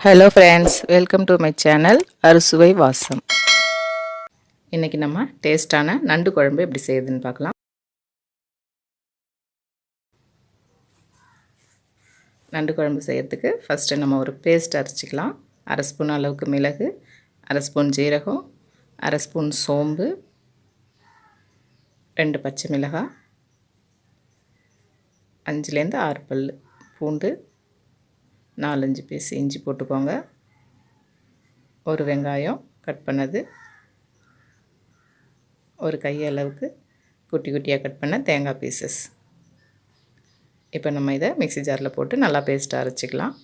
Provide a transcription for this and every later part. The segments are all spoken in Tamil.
Hello friends, welcome to my channel அறுசுவை வாசம். இன்றைக்கி நம்ம டேஸ்டான நண்டு குழம்பு எப்படி செய்யுதுன்னு பார்க்கலாம். நண்டு குழம்பு செய்கிறதுக்கு ஃபஸ்ட்டு நம்ம ஒரு பேஸ்ட் அரைச்சிக்கலாம். 1/2 ஸ்பூன் அளவுக்கு மிளகு, 1/2 ஸ்பூன் ஜீரகம், 1/2 ஸ்பூன் சோம்பு, 2 பச்சை மிளகாய், 5லேருந்து 6 பல் பூண்டு, 4-5 பீஸ் இஞ்சி போட்டுக்கோங்க. ஒரு வெங்காயம் கட் பண்ணது, ஒரு கையளவுக்கு குட்டி குட்டியாக கட் பண்ண தேங்காய் பீசஸ். இப்போ நம்ம இதை மிக்ஸி ஜாரில் போட்டு நல்லா பேஸ்ட்டாக அரைச்சிக்கலாம்.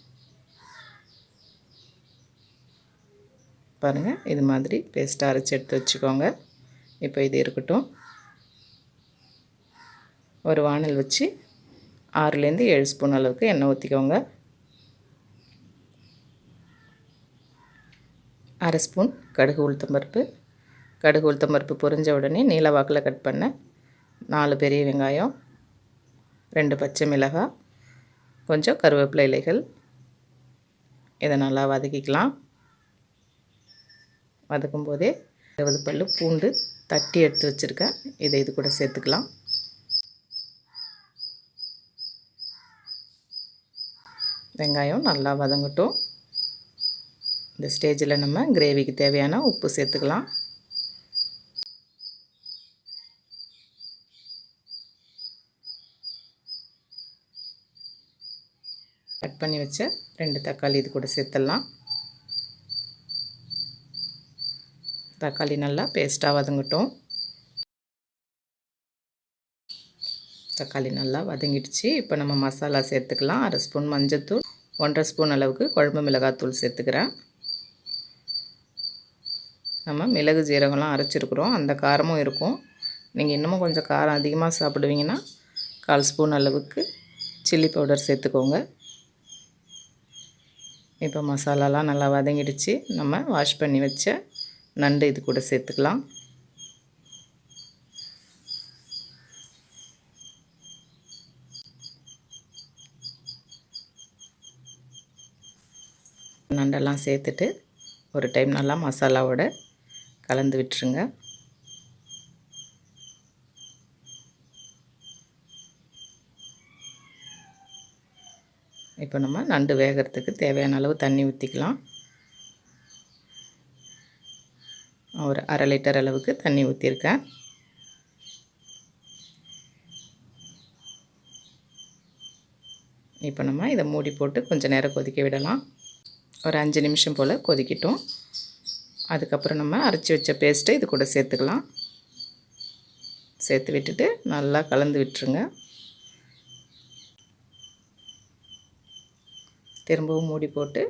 பாருங்கள், இது மாதிரி பேஸ்ட்டாக அரைச்சி எடுத்து வச்சுக்கோங்க. இப்போ இது இருக்கட்டும். ஒரு வானல் வச்சு 6லேருந்து 7 ஸ்பூன் அளவுக்கு எண்ணெய் ஊற்றிக்கோங்க. 1/2 ஸ்பூன் கடுகு உளுத்தம்பருப்பு. கடுகு உளுத்தம்பருப்பு பொரிஞ்ச உடனே நீல வாக்கில் கட் பண்ண 4 பெரிய வெங்காயம், 2 பச்சை மிளகாய், கொஞ்சம் கருவேப்பிலை இலைகள். இதை நல்லா வதக்கிக்கலாம். வதக்கும் போதே 20 பல் பூண்டு தட்டி எடுத்து வச்சுருக்கேன். இதை இது கூட சேர்த்துக்கலாம். வெங்காயம் நல்லா வதங்கட்டும். இந்த ஸ்டேஜில் நம்ம கிரேவிக்கு தேவையான உப்பு சேர்த்துக்கலாம். கட் பண்ணி வச்ச 2 தக்காளி இது கூட சேர்த்துடலாம். தக்காளி நல்லா பேஸ்ட்டாக வதங்கட்டும். தக்காளி நல்லா வதங்கிடுச்சு. இப்போ நம்ம மசாலா சேர்த்துக்கலாம். 1/2 ஸ்பூன் மஞ்சள்தூள், 1/2 ஸ்பூன் அளவுக்கு குழம்பு மிளகாத்தூள் சேர்த்துக்கிறேன். நம்ம மிளகு ஜீரகம்லாம் அரைச்சிருக்கிறோம், அந்த காரமும் இருக்கும். நீங்கள் இன்னமும் கொஞ்சம் காரம் அதிகமாக சாப்பிடுவீங்கன்னா 1/4 ஸ்பூன் அளவுக்கு சில்லி பவுடர் சேர்த்துக்கோங்க. இப்போ மசாலாலாம் நல்லா வதங்கிடுச்சு. நம்ம வாஷ் பண்ணி வச்ச நண்டு இது கூட சேர்த்துக்கலாம். நண்டெல்லாம் சேர்த்துட்டு ஒரு டைம் நல்லா மசாலாவோட கலந்து விட்டுருங்க. இப்போ நம்ம நண்டு வேகிறதுக்கு தேவையான அளவு தண்ணி ஊற்றிக்கலாம். ஒரு 1/2 லிட்டர் அளவுக்கு தண்ணி ஊற்றிருக்கேன். இப்போ நம்ம இதை மூடி போட்டு கொஞ்சம் நேரம் கொதிக்க விடலாம். ஒரு 5 நிமிஷம் போல் கொதிக்கட்டும். அதுக்கப்புறம் நம்ம அரைச்சி வச்ச பேஸ்ட்டை இது கூட சேர்த்துக்கலாம். சேர்த்து விட்டுட்டு நல்லா கலந்து விட்டுருங்க. திரும்பவும் மூடி போட்டு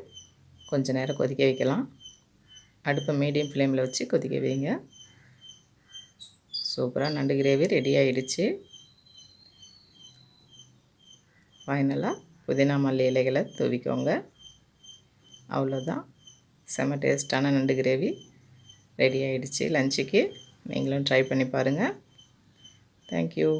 கொஞ்சம் நேரம் கொதிக்க வைக்கலாம். அடுப்பை மீடியம் ஃப்ளேமில் வச்சு கொதிக்க வைங்க. சூப்பராக நண்டு கிரேவி ரெடி ஆகிடுச்சு. ஃபைனலாக புதினா மல்லி இலைகளை தூவிக்கோங்க. அவ்வளோதான், செம்ம டேஸ்டான நண்டு கிரேவி ரெடி ஆகிடுச்சு. லஞ்சுக்கு நீங்களும் ட்ரை பண்ணி பாருங்கள். தேங்க்யூ.